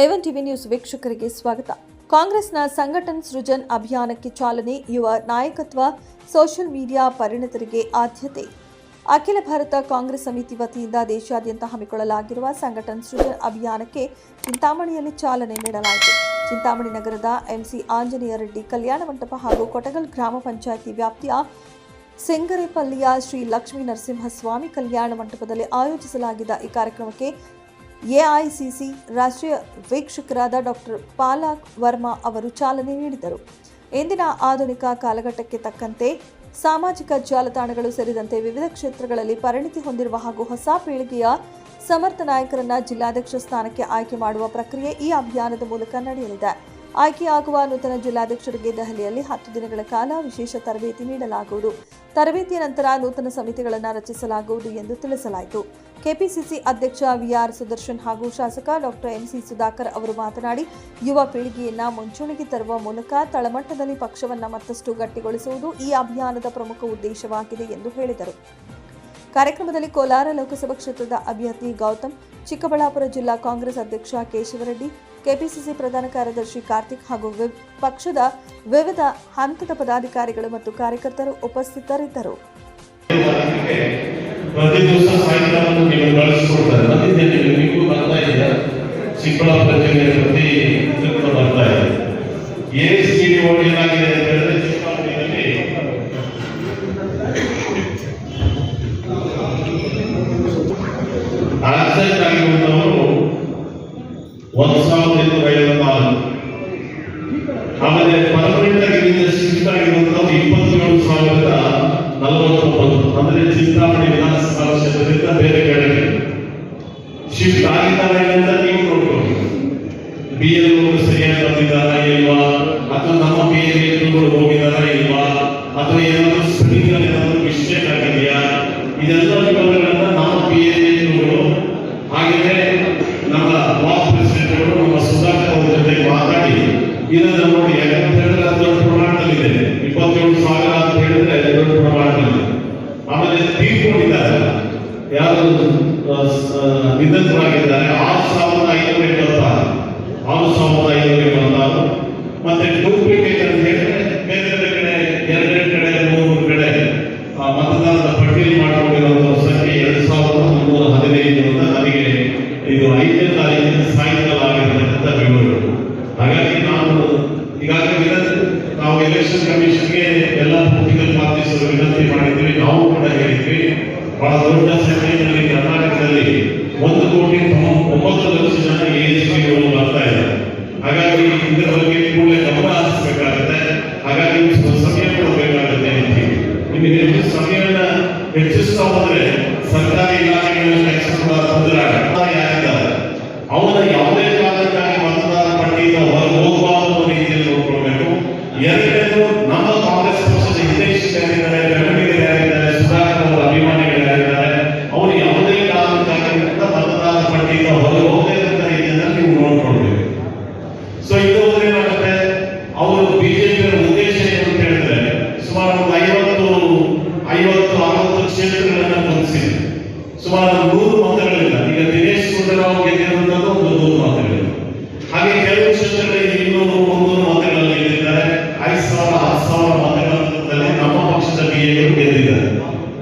A1 TV news ವೀಕ್ಷಕರಿಗೆ ಸ್ವಾಗತ. ಕಾಂಗ್ರೆಸ್ನ ಸಂಘಟನ್ ಸೃಜನ್ ಅಭಿಯಾನಕ್ಕೆ ಚಾಲನೆ, ಯುವ ನಾಯಕತ್ವ, ಸೋಷಿಯಲ್ ಮೀಡಿಯಾ ಪರಿಣತರಿಗೆ ಆದ್ಯತೆ. ಅಖಿಲ ಭಾರತ ಕಾಂಗ್ರೆಸ್ ಸಮಿತಿ ವತಿಯಿಂದ ದೇಶಾದ್ಯಂತ ಹಮ್ಮಿಕೊಳ್ಳಲಾಗಿರುವ ಸಂಘಟನ್ ಸೃಜನ್ ಅಭಿಯಾನಕ್ಕೆ ಚಿಂತಾಮಣಿಯಲ್ಲಿ ಚಾಲನೆ ನೀಡಲಾಯಿತು. ಚಿಂತಾಮಣಿ ನಗರದ ಎಂಸಿ ಆಂಜನೇಯ ರೆಡ್ಡಿ ಕಲ್ಯಾಣ ಮಂಟಪ ಹಾಗೂ ಕೊಟಗಲ್ ಗ್ರಾಮ ಪಂಚಾಯಿತಿ ವ್ಯಾಪ್ತಿಯ ಸಿಂಗರೇಪಲ್ಲಿಯ ಶ್ರೀ ಲಕ್ಷ್ಮೀ ನರಸಿಂಹಸ್ವಾಮಿ ಕಲ್ಯಾಣ ಮಂಟಪದಲ್ಲಿ ಆಯೋಜಿಸಲಾಗಿದ್ದ ಈ ಕಾರ್ಯಕ್ರಮಕ್ಕೆ ಎಐಸಿಸಿ ರಾಷ್ಟ್ರೀಯ ವೀಕ್ಷಕರಾದ ಡಾಕ್ಟರ್ ಪಾಲಾಕ್ ವರ್ಮಾ ಅವರು ಚಾಲನೆ ನೀಡಿದರು. ಇಂದಿನ ಆಧುನಿಕ ಕಾಲಘಟ್ಟಕ್ಕೆ ತಕ್ಕಂತೆ ಸಾಮಾಜಿಕ ಜಾಲತಾಣಗಳು ಸೇರಿದಂತೆ ವಿವಿಧ ಕ್ಷೇತ್ರಗಳಲ್ಲಿ ಪರಿಣಿತಿ ಹೊಂದಿರುವ ಹಾಗೂ ಹೊಸ ಪೀಳಿಗೆಯ ಸಮರ್ಥ ನಾಯಕರನ್ನ ಜಿಲ್ಲಾಧ್ಯಕ್ಷ ಸ್ಥಾನಕ್ಕೆ ಆಯ್ಕೆ ಮಾಡುವ ಪ್ರಕ್ರಿಯೆ ಈ ಅಭಿಯಾನದ ಮೂಲಕ ನಡೆಯಲಿದೆ. ಆಯ್ಕೆಯಾಗುವ ನೂತನ ಜಿಲ್ಲಾಧ್ಯಕ್ಷರಿಗೆ ದೆಹಲಿಯಲ್ಲಿ 10 ದಿನಗಳ ಕಾಲ ವಿಶೇಷ ತರಬೇತಿ ನೀಡಲಾಗುವುದು. ತರಬೇತಿಯ ನಂತರ ನೂತನ ಸಮಿತಿಗಳನ್ನು ರಚಿಸಲಾಗುವುದು ಎಂದು ತಿಳಿಸಲಾಯಿತು. ಕೆಪಿಸಿಸಿ ಅಧ್ಯಕ್ಷ ವಿಆರ್ ಸುದರ್ಶನ್ ಹಾಗೂ ಶಾಸಕ ಡಾಕ್ಟರ್ ಎಂಸಿ ಸುಧಾಕರ್ ಅವರು ಮಾತನಾಡಿ, ಯುವ ಪೀಳಿಗೆಯನ್ನ ಮುಂಚೂಣಿಗೆ ತರುವ ಮೂಲಕ ತಳಮಟ್ಟದಲ್ಲಿ ಪಕ್ಷವನ್ನು ಮತ್ತಷ್ಟು ಗಟ್ಟಿಗೊಳಿಸುವುದು ಈ ಅಭಿಯಾನದ ಪ್ರಮುಖ ಉದ್ದೇಶವಾಗಿದೆ ಎಂದು ಹೇಳಿದರು. ಕಾರ್ಯಕ್ರಮದಲ್ಲಿ ಕೋಲಾರ ಲೋಕಸಭಾ ಕ್ಷೇತ್ರದ ಅಭ್ಯರ್ಥಿ ಗೌತಮ್, ಚಿಕ್ಕಬಳ್ಳಾಪುರ ಜಿಲ್ಲಾ ಕಾಂಗ್ರೆಸ್ ಅಧ್ಯಕ್ಷ ಕೇಶವರೆಡ್ಡಿ, ಕೆಪಿಸಿಸಿ ಪ್ರಧಾನ ಕಾರ್ಯದರ್ಶಿ ಕಾರ್ತಿಕ್ ಹಾಗೂ ಪಕ್ಷದ ವಿವಿಧ ಹಂತದ ಪದಾಧಿಕಾರಿಗಳು ಮತ್ತು ಕಾರ್ಯಕರ್ತರು ಉಪಸ್ಥಿತರಿದ್ದರು. ಪ್ರತಿ ದಿವಸ ಸಾಯಂಕಾಲ ನೀವು ಬಳಸಿಕೊಡ್ತಾರೆ. ನೀವು ಬರ್ತಾ ಇದ್ದೀರಾ, ಚಿಕ್ಕಬಳ್ಳಾಪುರ ಜಿಲ್ಲೆ ಪ್ರತಿ ಬರ್ತಾ ಇದೆ. ಏನಾಗಿದೆ ಅಂತ ಹೇಳಿದ್ರೆ, ಚಿಕ್ಕಬಳ್ಳಾಪುರದಲ್ಲಿ ಆಕ್ಸಿಡೆಂಟ್ ಆಗಿರುವಂತವರು 1,254, ಆಮೇಲೆ ಪರ್ಮನೆಂಟ್ ಆಗಿ ಶಿಫ್ಟ್ ಆಗಿರುವಂತವರು 27,049. ಅಂದ್ರೆ ಚಿಂತಾಮಣಿ ವಿಧಾನಸಭಾ ಕ್ಷೇತ್ರದಿಂದ ಬೇರೆ ಕಡೆಗೆ ಶಿಫ್ಟ್ ಆಗಿದ್ದಾರೆ ಅಂತ ನೀವು ನೋಡ್ಬೋದು. BLO ಸರಿಯಾಗಿ ಬಂದಿದ್ದಾರಾ ಇಲ್ವಾ, ಅಥವಾ ನಮ್ಮ BLO ಹೋಗಿದ್ದಾರಾ ಇಲ್ವಾ, ಅಥವಾ ಏನಾದರೂ ಸ್ಪೆಲ್ಲಿಂಗ್ ಏನಾದರೂ ಮಿಸ್ಟೇಕ್ ಆಗಿದೆಯಾ, ಇದೆಲ್ಲ ವಿವರಗಳನ್ನ ನಮ್ಮ BLO ಹಾಗೆಯೇ ನಮ್ಮ ಬ್ಲಾಕ್ ಪ್ರೆಸಿಡೆಂಟ್ಗಳು ನಮ್ಮ ಸುಧಾಕರ್ ಅವರ ಜೊತೆ ಮಾತಾಡಿ ಇದನ್ನ ನೋಡಿ, ಯಾಕಂತ ಹೇಳಿದ್ರೆ ಅದು ದೊಡ್ಡ ಪ್ರಮಾಣದಲ್ಲಿದೆ. 27,000 ಅಂತ ಹೇಳಿದ್ರೆ ದೊಡ್ಡ ಪ್ರಮಾಣದಲ್ಲಿ. ಆಮೇಲೆ ತೀರ್ಕೊಂಡಿದ್ದಾರೆ, ಯಾರು ನಿಧನರಾಗಿದ್ದಾರೆ 6,586, ಮತ್ತೆ ಡೂಪ್ಲಿಕೇಟ್ ಅಂತ ಹೇಳಿದ್ರೆ ಬೇರೆ ಬೇರೆ ಕಡೆ 2 ಕಡೆ 3 ಕಡೆ ಮತದಾರರ ಪಟ್ಟಿಯಲ್ಲಿ ಮಾಡಿಕೊಂಡಿರುವಂತಹ ಸಂಖ್ಯೆ 2,315 ಅಂತ ನನಗೆ ಇದು 5ನೇ ತಾರೀಕಿನ ಸಾಯಂಕಾಲ ಆಗಿರತಕ್ಕಂಥ ವಿವರಗಳು. ಹಾಗಾಗಿ ಈಗಾಗಲೇ ನಾವು ಎಲೆಕ್ಷನ್ ಕಮಿಷನ್ಗೆ ಎಲ್ಲ ಪೊಲಿಟಿಕಲ್ ಪಾರ್ಟೀಸ್ ವಿನಂತಿ ಮಾಡಿದ್ವಿ. ನಾವು ಕೂಡ ಹೇಳಿದ್ವಿ, ಬಹಳ ದೊಡ್ಡ ಸಂಖ್ಯೆಯಲ್ಲಿ ಕರ್ನಾಟಕದಲ್ಲಿ 1,09,00,000 ಜನ AHPಗಳು ಬರ್ತಾ ಇದ್ದಾರೆ. ಹಾಗಾಗಿ ಇದರ ಬಗ್ಗೆ ಕೂಡಲೇ ಗಮನ ಹರಿಸಬೇಕಾಗುತ್ತೆ. ಹಾಗಾಗಿ ಸಮಯ ಕೊಡಬೇಕಾಗುತ್ತೆ ಅಂತೀವಿ. ನಿಮಗೆ ಹೆಚ್ಚು ಸಮಯನ ಹೆಚ್ಚಿಸ್ತಾ ಹೋದ್ರೆ ಸರ್ಕಾರಿ ಇಲಾಖೆಗಳಲ್ಲಿ ಕೆಲಸ ಕೂಡ ತೊಂದರೆ ಯಾರಿದ್ದಾರೆ ಅವರ ಯಾವುದೇ ಕಾರಣಕ್ಕಾಗಿ ಮತದಾರ ಪಟ್ಟಿಯಿಂದ ಹೊರಗೆ ಹೋಗಬಾರದು ರೀತಿಯಲ್ಲಿ ನೋಡ್ಕೊಳ್ಬೇಕು. ಎರಡನೇದು, ನಮ್ಮ ಕಾಂಗ್ರೆಸ್ ಪಕ್ಷದ ಹಿತೈಷಿಗಳಿದ್ದಾರೆ, ಬೆಂಬಲಿಗರು ಯಾರಿದ್ದಾರೆ, ಸುಧಾಕರ್ ಅವರ ಅಭಿಮಾನಿಗಳು ಯಾರಿದ್ದಾರೆ, ಅವರು ಯಾವುದೇ ಕಾರಣಕ್ಕಾಗಿ ಮತದಾರ ಪಟ್ಟಿಯಿಂದ ಹೊರಗೆ ಹೋಗಬೇಕಂತ ರೀತಿಯಲ್ಲಿ ನೀವು ನೋಡ್ಕೊಳ್ಬೇಕು. ಸೊ ಇದು ಏನಾಗುತ್ತೆ, ಅವರು ಬಿಜೆಪಿಯವರ ಉದ್ದೇಶ ಏನು ಅಂತ ಹೇಳಿದ್ರೆ, ಸುಮಾರು 50-60 ಕ್ಷೇತ್ರಗಳನ್ನ ಹೊಂದಿಸಿದೆ. ಸುಮಾರು 100 ಮತಗಳಿಲ್ಲ. ಈಗ ದಿನೇಶ್ ಗುಂಡೂರಾವ್ ಗೆದ್ದಿರುವಂತದ್ದು 100 ಮತಗಳಿಲ್ಲ. ಹಾಗೆ ಕೆಲವು ಕ್ಷೇತ್ರಗಳಲ್ಲಿ 200-300 ಮತಗಳಲ್ಲಿ ಗೆದ್ದಿದ್ದಾರೆ. 5,000-10,000 ಮತಗಳಲ್ಲಿ ನಮ್ಮ ಪಕ್ಷದ BLO ಗೆದ್ದಿದ್ದಾರೆ.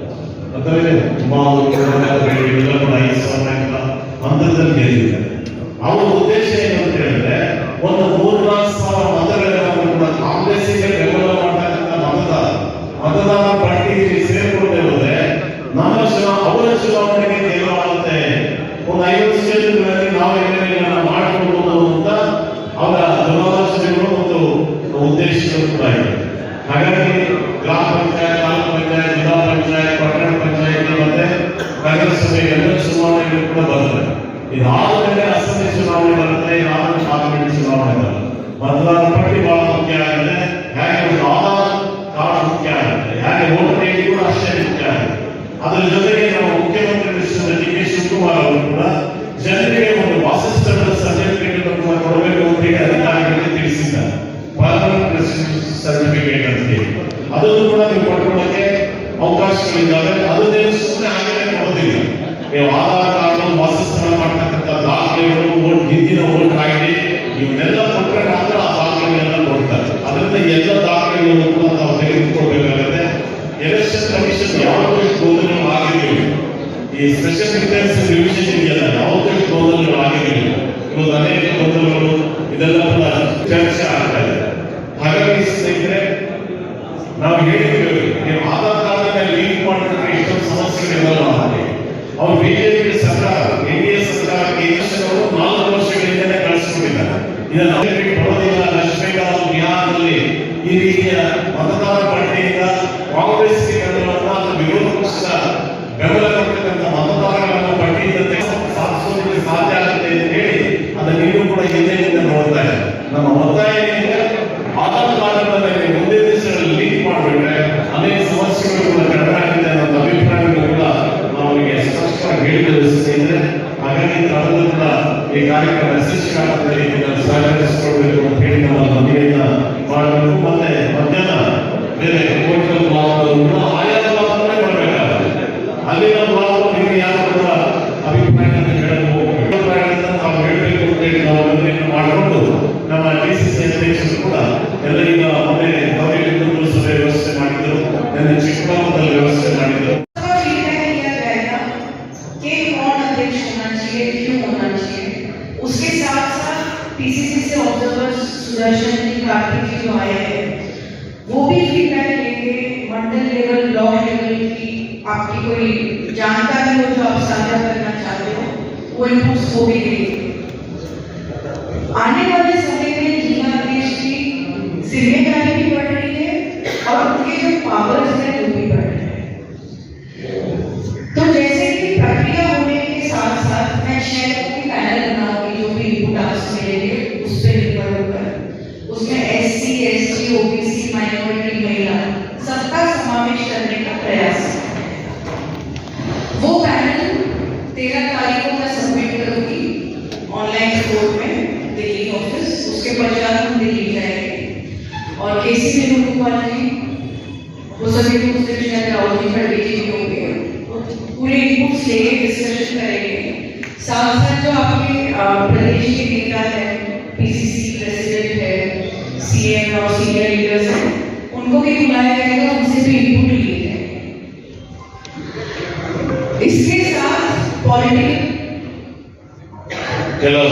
ಹಂತದಲ್ಲಿ ಗೆದ್ದಿದ್ದಾರೆ. ಅವರ ಉದ್ದೇಶ ಏನು ಅಂತ ಹೇಳಿದ್ರೆ, ಒಂದು 3,000-4,000 ಮತಗಳನ್ನು ಕೂಡ ಕಾಂಗ್ರೆಸ್ಸಿಗೆ ಬೆಂಬಲ ಮಾಡತಕ್ಕಂಥ ಮತದಾರ ಪಟ್ಟಿಯಲ್ಲಿ ಸೇರಿಕೊಂಡೇ ಹೋದ್ರೆ ನಮ್ಮ ಅವರ ಚುನಾವಣೆಗೆ ಗೆಲ್ಲುವಂತೆ ಒಂದು 50 ಕ್ಷೇತ್ರಗಳಲ್ಲಿ ನಾವು ಎಮ್ಮೆಲ್ಲೆಗಳನ್ನ ಮಾಡಿಕೊಡುವುದು ಅಂತ ಅವರ ದುರಾಲೋಚನೆಗಳು ಮತ್ತು ಉದ್ದೇಶಗಳು ಕೂಡ ಇದೆ. ಹಾಗಾಗಿ ಗ್ರಾಮ ಪಂಚಾಯತ್, ತಾಲೂಕು ಪಂಚಾಯತ್, ಜಿಲ್ಲಾ ಪಂಚಾಯತ್, ಪಟ್ಟಣ ಪಂಚಾಯತ್ ಮತ್ತೆ ನಗರಸಭೆ ಎಲ್ಲ ಚುನಾವಣೆಗಳು ಕೂಡ ಬರ್ತವೆ. ಇದಾದ್ಮೇಲೆ ಅಸೆಂಬ್ಲಿ ಚುನಾವಣೆ ಬರುತ್ತೆ, ಇದಾದ್ಮೇಲೆ ಪಾರ್ಲಿಮೆಂಟ್ ಚುನಾವಣೆ ಬರುತ್ತೆ. ಮತದಾರ ಪಟ್ಟಿ ಬಹಳ ಮುಖ್ಯ ಆಗಿದೆ. ಹೇಗೆ ಒಂದು ಆಧಾರ್ ಕಾರ್ಡ್ ಮುಖ್ಯ ಆಗುತ್ತೆ, ಹೇಗೆ ವೋಟರ್ ಐಡಿ ಕೂಡ ಅಷ್ಟೇ ಮುಖ್ಯ ಆಗುತ್ತೆ. ಅದರ ಜೊತೆಗೆ ನಮ್ಮ ಮುಖ್ಯಮಂತ್ರಿ DK ಶಿವಕುಮಾರ್ ಅವರು ಕೂಡ ಜನರಿಗೆ ಒಂದು ವಾಸಸ್ಥಳದ ಸರ್ಟಿಫಿಕೇಟ್ ಕೂಡ ಕೊಡಬೇಕು ಅಂತ ಹೇಳಿ ಅಧಿಕಾರಿಗಳಿಗೆ ತಿಳಿಸಿದ್ದಾರೆ. ಪರ್ಮನೆಂಟ್ ರೆಸಿಡೆನ್ಸಿ ಸರ್ಟಿಫಿಕೇಟ್ ಅಂತ ಹೇಳಿ ಅದನ್ನು ಕೂಡ ನೀವು ಪಡ್ಕೊಳ್ಳೋಕೆ ಅವಕಾಶಗಳಿದ್ದಾವೆ. ಅದನ್ನೇ ಸುಮ್ಮನೆ ಹಾಗೆ ಕೊಡೋದಿಲ್ಲ. ನೀವು ಆಧಾರ್ ಕಾರ್ಡ್, ವಾಸಸ್ಥಳ ಮಾಡ್ತಕ್ಕಂಥ ದಾಖಲೆಗಳು, ಹಿಂದಿನ ವೋಟರ್ ಐಡಿ ಇವನ್ನೆಲ್ಲ ಕೊಟ್ಟರೆ ಮಾತ್ರ ಆ ದಾಖಲೆಗಳನ್ನ ಕೊಡ್ತಾರೆ. ಅದರಿಂದ ಎಲ್ಲ ದಾಖಲೆಗಳನ್ನು ಕೂಡ ನಾವು ತೆಗೆದುಕೊಳ್ಬೇಕಾಗುತ್ತೆ. ಎಲೆಕ್ಷನ್ ಕಮಿಷನ್ ಯಾವುದೇ ಗೋಧನೆ ಆಗಿರಲಿಲ್ಲ. ಈ ಸ್ಪೆಷಲ್ ಇಂಟೆನ್ಸಿವ್ ರಿವಿಷನ್ ಇದೆಯಲ್ಲ, ಯಾವುದೇ ಗೋಧನೆ ಆಗಿರಲಿಲ್ಲ. ಇವತ್ತು ಅನೇಕ ಗೊಂದಲಗಳು ಇದೆಲ್ಲ ಕೂಡ ಚರ್ಚೆ ಆಗ್ತಾ ಇದೆ. ಹಾಗಾಗಿ ಸ್ನೇಹಿತರೆ, ನಾವು ಹೇಳಿದ್ದೇವೆ, ನೀವು ಆಧಾರ್ ಕಾರ್ಡ್ ಲಿಂಕ್ ಮಾಡಿದ್ರೆ ಇಷ್ಟೊಂದು ಸಮಸ್ಯೆಗಳೆಲ್ಲ ಮಾಡಿ ಅವ್ರು ಬಿಜೆಪಿ ಸರ್ಕಾರ, ಎನ್ಡಿಎ ಸರ್ಕಾರಕ್ಕೆ ಎಲೆಕ್ಷನ್ 4 ವರ್ಷಗಳಿಂದಲೇ ಕಳಿಸ್ಕೊಂಡಿದ್ದಾರೆ. ಇದನ್ನು ಬರೋದಿಲ್ಲ. ವೆಸ್ಟ್ ಬೆಂಗಾಲ್, ಬಿಹಾರದಲ್ಲಿ ಈ ರೀತಿಯ ಮತದಾರ ಪಟ್ಟಿಯಿಂದ ಕಾಂಗ್ರೆಸ್ಗೆ ಅಥವಾ ವಿರೋಧ ಪಕ್ಷ ಬೆಂಬಲ ಕೊಟ್ಟಂತ ಮತದಾರರನ್ನ ಪಟ್ಟಿಯಿಂದ ಸಾಧಿಸೋದಕ್ಕೆ ಸಾಧ್ಯ ಆಗುತ್ತೆ ಅಂತ ಹೇಳಿ ಅದನ್ನು ಇನ್ನೂ ಕೂಡ ಹಿಂದೆಯಿಂದ ನೋಡ್ತಾ ಇದೆ. ನಮ್ಮ ಒತ್ತಾಯ ಏನಿದೆ, ಆಧಾರ್ ಕಾರ್ಡ್ ಮುಂದಿನ ದಿವಸಗಳಲ್ಲಿ ಲಿಂಕ್ ಮಾಡಿಬಿಟ್ರೆ ಅನೇಕ ಸಮಸ್ಯೆಗಳು ಕೂಡ ಕಡಿಮೆ ಆಗಿದೆ ಅನ್ನೋ ಅಭಿಪ್ರಾಯಗಳು ಕೂಡ ಅವರಿಗೆ ಸ್ಪಷ್ಟವಾಗಿ ಹೇಳಿದ್ರೆ. ಹಾಗಾಗಿ ತಾವೆಲ್ಲರೂ ಕೂಡ ಈ ಕಾರ್ಯಕ್ರಮ ಯಶಸ್ವಿಯಾದ ರೀತಿಯಲ್ಲಿ ಸಹಕರಿಸಿಕೊಳ್ಬೇಕು ಅಂತ ಹೇಳಿ ನಮ್ಮ ಮನವಿಯನ್ನ ಮಾಡಬೇಕು. ಮತ್ತೆ ಮಧ್ಯಾಹ್ನ ಬೇರೆ ಹೋಟೆಲ್ ಬ್ಲಾಕ್ ಕೂಡ ಆಯಾ ಬ್ಲಾಕ್ನೇ ಮಾಡಬೇಕಾಗುತ್ತೆ. ಅಲ್ಲಿನ ಬ್ಲಾಕ್ ನಿಮಗೆ ಯಾರು ಕೂಡ ಅಭಿಪ್ರಾಯಗಳನ್ನು ಹೇಳಬೇಕು, ಅಭಿಪ್ರಾಯಗಳನ್ನು ನಾವು ಹೇಳಬೇಕು ಅಂತ ಹೇಳಿ ನಾವು ಮನವಿಯನ್ನು ಮಾಡಿಕೊಂಡು ನಮ್ಮ ಡಿಸಿಸಿ ಅಧ್ಯಕ್ಷರು ಕೂಡ ಎಲ್ಲ ಈಗ ಮೊನ್ನೆ ಗೌರಿಬಿದನೂರು ಸಭೆ ವ್ಯವಸ್ಥೆ ಮಾಡಿದ್ರು, ನಿನ್ನೆ ಚಿಕ್ಕಬಳ್ಳಾಪುರದಲ್ಲಿ ವ್ಯವಸ್ಥೆ ಮಾಡಿದ್ರು. उसके साथ साथ पीसीसी से ऑब्जर्वर्स सुदर्शन जी, कार्तिक जी जो आए हैं, वो भी फीडबैक लेंगे. मंडल लेवल, ब्लॉक लेवल की आपकी कोई जानकारी हो जो आप साझा करना चाहते हो, वो इनपुट्स वो भी लेंगे. आने वाले समय में जिला देश की जिम्मेदारी भी बढ़ रही है और उनके जो पावर्स हैं वो भी बढ़ रहे हैं. तो जैसे कि प्रक्रिया होने के साथ साथ मैं शेयर पैनल बनाऊंगी, जो भी इनपुट आपसे मिलेंगे उस पर निर्भर होकर उसमें SC, ST, OBC, माइनॉरिटी, महिला सबका समावेश करने का प्रयास है. वो पैनल 13 तारीख को मैं सबमिट करूंगी ऑनलाइन कोर्ट में दिल्ली ऑफिस. उसके पश्चात हम दिल्ली जाएंगे और KC वेणुगोपाल जी, वो सभी दूसरे शायद राहुल जी खड़गे जी होंगे, पूरे इनपुट्स लेके डिस्कशन करेंगे. साथ साथ जो आपके प्रदेश के नेता है, पीसीसी प्रेसिडेंट है, CM और सीनियर लीडर्स हैं, उनको भी बुलाया जाएगा, उनसे भी इनपुट लिए जाएंगे. इसके साथ पॉलिटिकल ಕೆಲವು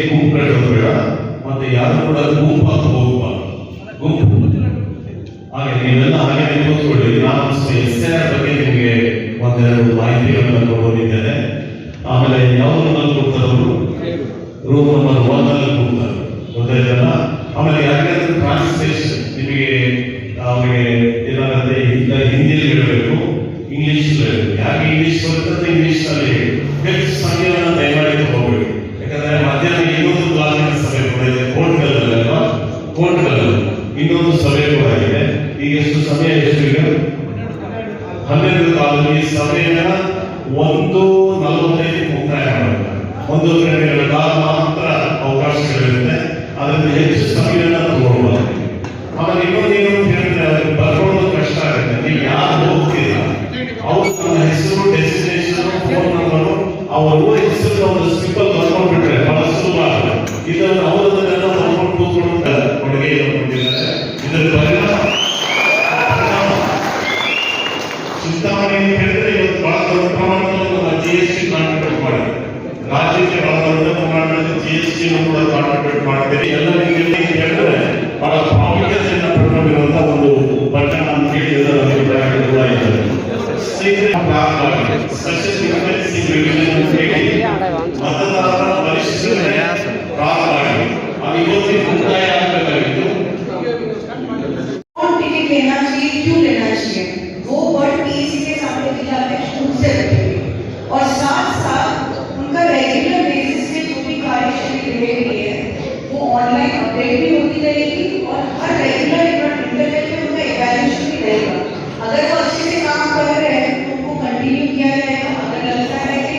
ಗುಂಪು ಕಟ್ಟೋದು ಬೇಡ, ಮತ್ತೆ ಯಾರು ಕೂಡ ಗುಂಪಾಗಿ ಹೋಗಬಾರ್ದು. ಗುಂಪು ಹಾಗೆ ನೀವೆಲ್ಲ ಹಾಗೆ ಕೂತ್ಕೊಳ್ಳಿ. ನಾನು SR ಬಗ್ಗೆ ನಿಮಗೆ ಒಂದೆರಡು ಮಾಹಿತಿಗಳನ್ನು ಕೊಡೋದಿದ್ದೇನೆ. ಆಮೇಲೆ ಯಾವ ರೂಮಲ್ಲಿ ಕೂಡ್ತಾರವರು ರೂಮ್ ನಂಬರ್ 1 ಅಲ್ಲಿ ಕೂಡ್ತಾರೆ, ಗೊತ್ತಾಯ್ತಲ್ಲ. ಆಮೇಲೆ ಯಾಕೆಂದ್ರೆ ಟ್ರಾನ್ಸ್ಲೇಷನ್ ನಿಮಗೆ ಅವರಿಗೆ ಏನಾಗುತ್ತೆ, ಹಿಂದಿಯಲ್ಲಿ ಹೇಳಬೇಕು, ಇಂಗ್ಲಿಷ್ ಹೇಳಬೇಕು. ಯಾಕೆ ಇಂಗ್ಲಿಷ್ ಬರ್ತದೆ ಇಂಗ್ಲಿಷ್ ನಲ್ಲಿ ಹೆಚ್ಚು ಸಮಯವನ್ನು ದಯಮಾಡಿ ತಗೋಬೇಡಿ. ಯಾಕಂದ್ರೆ ಮಧ್ಯಾಹ್ನ ಇನ್ನೊಂದು ಕ್ಲಾಸಿನ ಸಭೆ ಕೂಡ ಇದೆ, ಕೋರ್ಟ್ಗಳಲ್ವಾ, ಕೋರ್ಟ್ಗಳು ಇನ್ನೊಂದು ಸಭೆ ಕೂಡ ಇದೆ. ಈಗ ಎಷ್ಟು ಸಮಯ, ಎಷ್ಟು ಈಗ 12 ಕಾಲದಲ್ಲಿ ಈ ಸಭೆಯನ್ನ 1:45 ಮುಕ್ತಾಯ ಮಾಡಬೇಕು. 1 ಗಂಟೆಗಳ ಕಾಲ ಮಾತ್ರ ಅವಕಾಶಗಳಿರುತ್ತೆ, ಅದರಿಂದ ಹೆಚ್ಚು ಸಮಯವನ್ನು ತಗೊಳ್ಬಾರ್ದು. ಆಮೇಲೆ ಇನ್ನೊಂದೇನು ಅಂತ ಹೇಳಿದ್ರೆ ಅವ್ರಿಗೆ ಬರ್ಕೊಳ್ಳೋದು ಕಷ್ಟ ಆಗುತ್ತೆ. ನೀವು ಯಾರು ಹೋಗ್ತೀರಾ ಅವ್ರು ನನ್ನ ಹೆಸರು, ಡೆಸ್ಟಿನೇಷನ್, ಫೋನ್ ನಂಬರು, ಅವರ ಊರ ಹೆಸರು ಒಂದು ಸಿಂಪಲ್ ಬರ್ಕೊಂಡ್ಬಿಟ್ರೆ ಬಹಳ ಸುಲಭ ಆಗುತ್ತೆ. ಇದನ್ನು ಅವರನ್ನೆಲ್ಲ ಬರ್ಕೊಂಡು ಕೂತ್ಕೊಂಡು ಕೊಡುಗೆಯನ್ನು ಕೊಟ್ಟಿದ್ದಾರೆ. ಇದರ ಪರಿಣಾಮ ಚಿಂತಾಮಣಿ ಅಂತ ಹೇಳಿದ್ರೆ ಇವತ್ತು ಬಹಳ ದೊಡ್ಡ ಪ್ರಮಾಣದಲ್ಲಿ GST ಕಾಂಟ್ರಿಬ್ಯೂಟ್ ಮಾಡಿ, ರಾಜ್ಯಕ್ಕೆ ಬಹಳ ದೊಡ್ಡ ಪ್ರಮಾಣದಲ್ಲಿ GST ಕೂಡ ಕಾಂಟ್ರಿಬ್ಯೂಟ್ ಮಾಡ್ತೀವಿ. ಎಲ್ಲ ರೀತಿಯಲ್ಲಿ ಹೇಳಿದ್ರೆ ಬಹಳ ಪ್ರಾಮುಖ್ಯತೆಯನ್ನು ಪಡ್ಕೊಂಡಿರುವಂತಹ ಒಂದು ಪಟ್ಟಣ ಅಂತ ಹೇಳಿ ಎಲ್ಲರ ಅಭಿಪ್ರಾಯಗಳು ಕೂಡ ಇದ್ದಾರೆ. ಮತದಾರರ ಪರಿಶೀಲನೆ ಪ್ರಾರಂಭವಾಗಿದೆ. ಅದು ಇವತ್ತಿನ ಮುಕ್ತಾಯ ಆಗಬೇಕಾಗಿತ್ತು. टिकट लेना चाहिए, क्यों लेना चाहिए, वो वर्ड PEC के सामने जिला अध्यक्ष खुद से रखेंगे और साथ साथ उनका रेगुलर बेसिस पे जो भी कार्यशैली रह रही है वो ऑनलाइन अपडेट भी होती रहेगी और हर रेगुलर इंटरनेट पे उनका इवैल्यूएशन भी रहेगा. अगर वो अच्छे से काम कर रहे हैं तो उनको कंटिन्यू किया जाएगा. अगर लगता है कि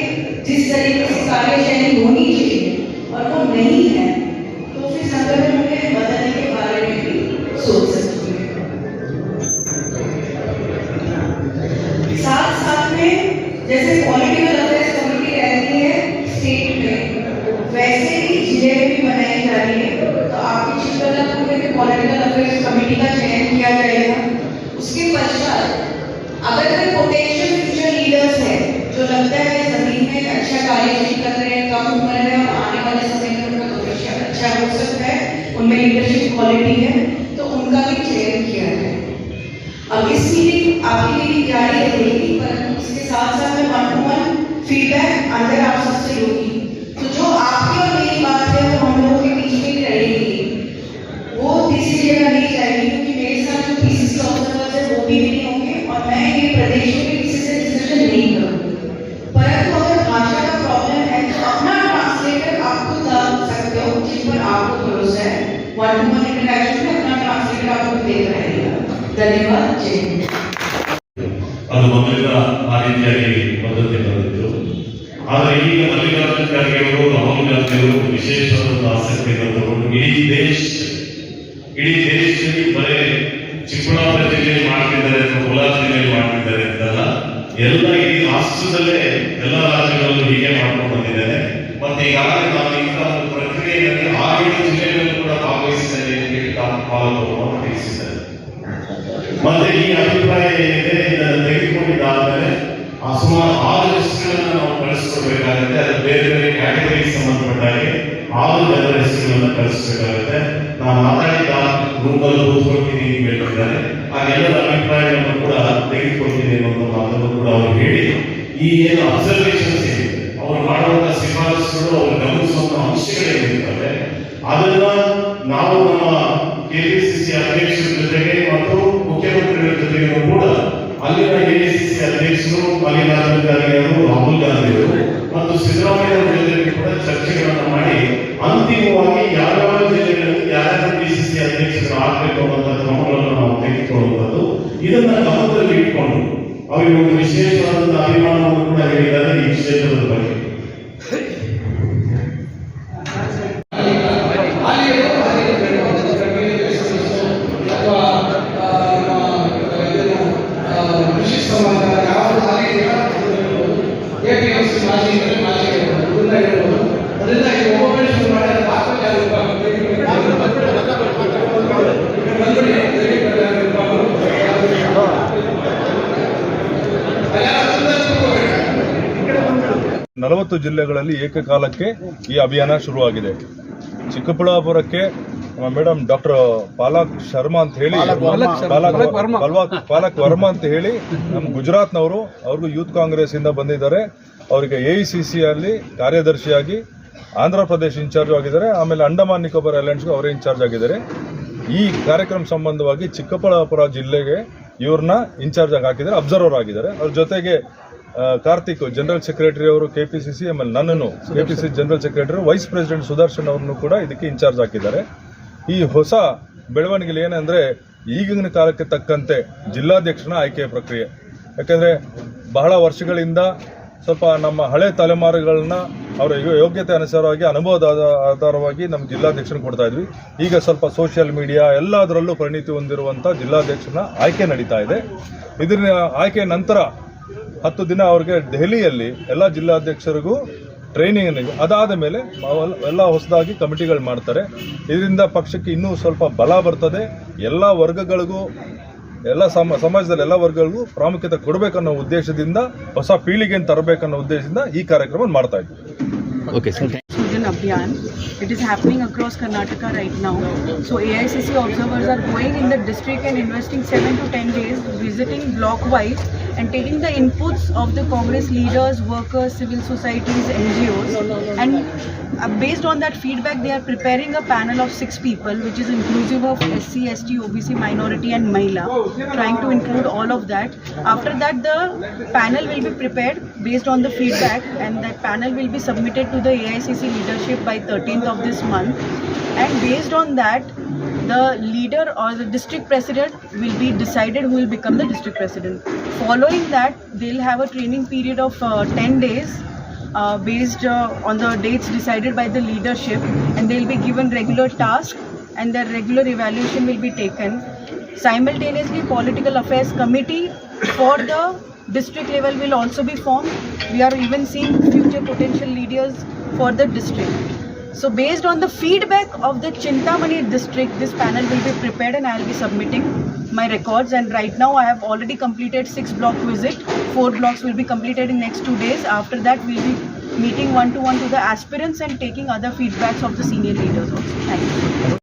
जिस तरीके से कार्यशैली होनी चाहिए और वो नहीं है तो फिर संगठन के बदलने के बारे में भी सोच सकते हैं. साथ साथ में जैसे पॉलिटिकल अफेयर्स कमेटी रहती है स्टेट में, अलग पोटेंशियल फ्यूचर लीडर्स हैं जो लगता है जमीन में अच्छा कार्य नहीं कर रहे हैं, कम उम्र है और आने वाले समय में उनका भविष्य अच्छा हो सकता है, उनमें लीडरशिप क्वालिटी है, तो उनका भी चयन किया जाए। अब इस मीटिंग आपकी मीटिंग जारी रहेगी, परंतु इसके साथ साथ में 1-to-1 फीडबैक अंदर आप सबसे होगी। तो जो आपकी और मेरी बात है वो हम लोगों के बीच में रहेगी, वो तीसरी जगह नहीं जाएगी, क्योंकि मेरे साथ जो पीसीसी ऑब्जर्वर्स है वो भी नहीं होंगे और मैं ये प्रदेशों में किसी से डिस्कशन नहीं करूँगी। परंतु अगर भाषा का प्रॉब्लम है तो अपना ट्रांसलेटर आप खुद ला सकते हो, जिस पर आपको भरोसा है। 1-to-1 इंटरेक्शन में अपना ट्रांसलेटर आपको देख रहेगा। धन्यवाद। जय हिंद। ಅದು ಮೊದಲಿಂದ ಆ ರೀತಿಯಾಗಿ ಪದ್ಧತಿ ಬಂದಿತ್ತು. ಆದರೆ ಈಗ ಮಲ್ಲಿಕಾರ್ಜುನ ಖರ್ಗೆ ಅವರು, ರಾಹುಲ್ ಗಾಂಧಿ ಅವರು ವಿಶೇಷವಾದ ಆಸಕ್ತಿಯನ್ನು ತಗೊಂಡು ಇಡೀ ದೇಶದಲ್ಲಿ ಬರೀ ಚಿಕ್ಕಬಳ್ಳಾಪುರ ಜಿಲ್ಲೆಯಲ್ಲಿ ಮಾಡ್ತಿದ್ದಾರೆ ಅಥವಾ ಕೋಲಾರ ಜಿಲ್ಲೆಯಲ್ಲಿ ಮಾಡ್ತಿದ್ದಾರೆ ಅಂತಲ್ಲ, ಎಲ್ಲ ಇಡೀ ರಾಷ್ಟ್ರದಲ್ಲೇ ಎಲ್ಲ ರಾಜ್ಯಗಳಲ್ಲೂ ಹೀಗೆ ಮಾಡ್ಕೊಂಡು ಬಂದಿದ್ದಾರೆ. ಮತ್ತೆ ಈಗಾಗಲೇ ನಾವು ಇಂಥ ಒಂದು ಪ್ರಕ್ರಿಯೆಯಲ್ಲಿ 6 ಜಿಲ್ಲೆಗಳಲ್ಲೂ ಕೂಡ ಭಾಗವಹಿಸಿದ್ದಾರೆ ಎಂದು ಪಾಲಕರು ತಿಳಿಸಿದ್ದಾರೆ. ಮತ್ತೆ ಈ ಅಭಿಪ್ರಾಯ ಏನಿದೆ ಇದನ್ನು ತೆಗೆದುಕೊಂಡಿದ್ದಾದ್ಮೇಲೆ ಸುಮಾರು 6 ಹೆಸರುಗಳನ್ನು ನಾವು ಕಳಿಸ್ಕೊಡ್ಬೇಕಾಗುತ್ತೆ. ಅದು ಬೇರೆ ಬೇರೆ ಕ್ಯಾಟಗರಿಗೆ ಸಂಬಂಧಪಟ್ಟ ಹಾಗೆ 6 ಜನರ ಹೆಸರುಗಳನ್ನು ಕಳಿಸ್ಬೇಕಾಗುತ್ತೆ. ನಾನು ಮಾತಾಡಿದ ರೂಪಲ್ಲಿ ಕೂತ್ಕೊಳ್ತೀನಿ ಅಂತ ಹೇಳ್ತಿದ್ದಾರೆ. ಆ ಎಲ್ಲರ ಅಭಿಪ್ರಾಯಗಳನ್ನು ಕೂಡ ತೆಗೆದುಕೊಳ್ತೀನಿ ಅನ್ನೋ ಮಾತನ್ನು ಕೂಡ ಅವರು ಹೇಳಿ, ಈ ಏನು ಅಬ್ಸರ್ವೇಷನ್ಸ್ ಏನಿದೆ ಅವರು ಮಾಡುವಂತಹ ಶಿಫಾರಸುಗಳು, ಅವರು ಗಮನಿಸುವಂತಹ ಅಂಶಗಳೇನಿರ್ತವೆ ಅದನ್ನ ನಾವು ನಮ್ಮ ಕೆಪಿಸಿಸಿ ಅಧ್ಯಕ್ಷರ ಜೊತೆಗೆ ಮತ್ತು ಮುಖ್ಯಮಂತ್ರಿಗಳ ಜೊತೆಗೆ ಕೂಡ ಅಲ್ಲಿನ ಎಐಸಿಸಿ ಅಧ್ಯಕ್ಷರು ಮಲ್ಲಿಕಾರ್ಜುನ ಖರ್ಗೆ ಅವರು, ರಾಹುಲ್ ಗಾಂಧಿ ಅವರು ಮತ್ತು ಸಿದ್ದರಾಮಯ್ಯ ಅವರ ಜೊತೆಗೆ ಕೂಡ ಚರ್ಚೆಗಳನ್ನು ಮಾಡಿ ಅಂತಿಮವಾಗಿ ಯಾವ್ಯಾವ ಜಿಲ್ಲೆಗಳಲ್ಲಿ ಯಾರ್ಯಾರು ಪಿಸಿಸಿ ಅಧ್ಯಕ್ಷರು ಆಗಬೇಕು ಅನ್ನುವಂಥ ಕ್ರಮಗಳನ್ನು ನಾವು ತೆಗೆದುಕೊಳ್ಳುವಂಥದ್ದು. ಇದನ್ನ ಗಮನದಲ್ಲಿ ಇಟ್ಕೊಂಡು ಅವರಿಗೆ ಒಂದು ವಿಶೇಷವಾದಂತಹ ಅಭಿಮಾನವನ್ನು ಕೂಡ ಹೇಳಿದ್ದಾರೆ ಈ ಕ್ಷೇತ್ರದ ಬಗ್ಗೆ. ನಲವತ್ತು ಜಿಲ್ಲೆಗಳಲ್ಲಿ ಏಕಕಾಲಕ್ಕೆ ಈ ಅಭಿಯಾನ ಶುರುವಾಗಿದೆ. ಚಿಕ್ಕಬಳ್ಳಾಪುರಕ್ಕೆ ಮೇಡಮ್ ಡಾಕ್ಟರ್ ಪಾಲಕ್ ಶರ್ಮಾ ಅಂತ ಹೇಳಿ, ಪಾಲಕ್ ವರ್ಮಾ ಅಂತ ಹೇಳಿ ನಮ್ಮ ಗುಜರಾತ್ನವರು, ಅವ್ರಿಗೂ ಯೂತ್ ಕಾಂಗ್ರೆಸ್ ಇಂದ ಬಂದಿದ್ದಾರೆ. ಅವರಿಗೆ ಎಐಸಿಸಿ ಅಲ್ಲಿ ಕಾರ್ಯದರ್ಶಿಯಾಗಿ ಆಂಧ್ರ ಪ್ರದೇಶ್ ಇನ್ಚಾರ್ಜ್ ಆಗಿದ್ದಾರೆ. ಆಮೇಲೆ ಅಂಡಮಾನ್ ನಿಕೋಬಾರ್ ಐಲ್ಯಾಂಡ್ಸ್ಗೂ ಅವರೇ ಇನ್ಚಾರ್ಜ್ ಆಗಿದ್ದಾರೆ. ಈ ಕಾರ್ಯಕ್ರಮ ಸಂಬಂಧವಾಗಿ ಚಿಕ್ಕಬಳ್ಳಾಪುರ ಜಿಲ್ಲೆಗೆ ಇವ್ರನ್ನ ಇನ್ಚಾರ್ಜ್ ಆಗಿ ಹಾಕಿದ್ದಾರೆ, ಅಬ್ಸರ್ವರ್ ಆಗಿದ್ದಾರೆ. ಅವ್ರ ಜೊತೆಗೆ ಕಾರ್ತಿಕ್ ಜನರಲ್ ಸೆಕ್ರೆಟರಿ ಅವರು ಕೆಪಿಸಿಸಿ, ಆಮೇಲೆ ನನ್ನನ್ನು KPCC general secretary, vice president Sudarshan ಅವ್ರನ್ನು ಕೂಡ ಇದಕ್ಕೆ ಇನ್ಚಾರ್ಜ್ ಹಾಕಿದ್ದಾರೆ. ಈ ಹೊಸ ಬೆಳವಣಿಗೆ ಏನಂದ್ರೆ ಈಗಿನ ಕಾಲಕ್ಕೆ ತಕ್ಕಂತೆ ಜಿಲ್ಲಾಧ್ಯಕ್ಷನ ಆಯ್ಕೆಯ ಪ್ರಕ್ರಿಯೆ. ಯಾಕಂದ್ರೆ ಬಹಳ ವರ್ಷಗಳಿಂದ ಸ್ವಲ್ಪ ನಮ್ಮ ಹಳೆ ತಲೆಮಾರುಗಳನ್ನ ಅವರ ಯೋಗ್ಯತೆ ಅನುಸಾರವಾಗಿ, ಅನುಭವದ ಆಧಾರವಾಗಿ ನಮ್ಮ ಜಿಲ್ಲಾಧ್ಯಕ್ಷನ ಕೊಡ್ತಾ ಇದ್ವಿ. ಈಗ ಸ್ವಲ್ಪ ಸೋಷಿಯಲ್ ಮೀಡಿಯಾ ಎಲ್ಲದರಲ್ಲೂ ಪರಿಣಿತಿ ಹೊಂದಿರುವಂಥ ಜಿಲ್ಲಾಧ್ಯಕ್ಷನ ಆಯ್ಕೆ ನಡೀತಾ ಇದೆ. ಇದರ ಆಯ್ಕೆ ನಂತರ 10 ದಿನ ಅವ್ರಿಗೆ ದೆಹಲಿಯಲ್ಲಿ ಎಲ್ಲ ಜಿಲ್ಲಾಧ್ಯಕ್ಷರಿಗೂ ಟ್ರೈನಿಂಗ್, ಅದಾದ ಮೇಲೆ ಎಲ್ಲ ಹೊಸದಾಗಿ ಕಮಿಟಿಗಳು ಮಾಡ್ತಾರೆ. ಇದರಿಂದ ಪಕ್ಷಕ್ಕೆ ಇನ್ನೂ ಸ್ವಲ್ಪ ಬಲ ಬರ್ತದೆ. ಎಲ್ಲ ವರ್ಗಗಳಿಗೂ, ಎಲ್ಲ ಸಮಾಜದಲ್ಲಿ ಎಲ್ಲ ವರ್ಗಗಳಿಗೂ ಪ್ರಾಮುಖ್ಯತೆ ಕೊಡಬೇಕನ್ನೋ ಉದ್ದೇಶದಿಂದ, ಹೊಸ ಪೀಳಿಗೆಯನ್ನು ತರಬೇಕನ್ನೋ ಉದ್ದೇಶದಿಂದ ಈ ಕಾರ್ಯಕ್ರಮ ಮಾಡ್ತಾ ಇದ್ದೀವಿ. Abhiyan. It is happening across Karnataka right now. So AICC observers are going in the district and investing 7 to 10 days visiting block wise and taking the inputs of the Congress leaders, workers, civil societies, NGOs, and based on that feedback they are preparing a panel of 6 people which is inclusive of SC, ST, OBC, minority and Mahila, trying to include all of that. After that the panel will be prepared based on the feedback and that panel will be submitted to the AICC leadership by 13th of this month, and based on that the leader or the district president will be decided who will become the district president. Following that they'll have a training period of 10 days based on the dates decided by the leadership, and they'll be given regular tasks and their regular evaluation will be taken. Simultaneously political affairs committee for the district level will also be formed. We are even seeing future potential leaders for the district. So based on the feedback of the Chintamani district, this panel will be prepared and I will be submitting my records, and right now I have already completed 6 block visit. 4 blocks will be completed in next 2 days. After that we'll be meeting one-to-one to the aspirants and taking other feedbacks of the senior leaders also. Thank you.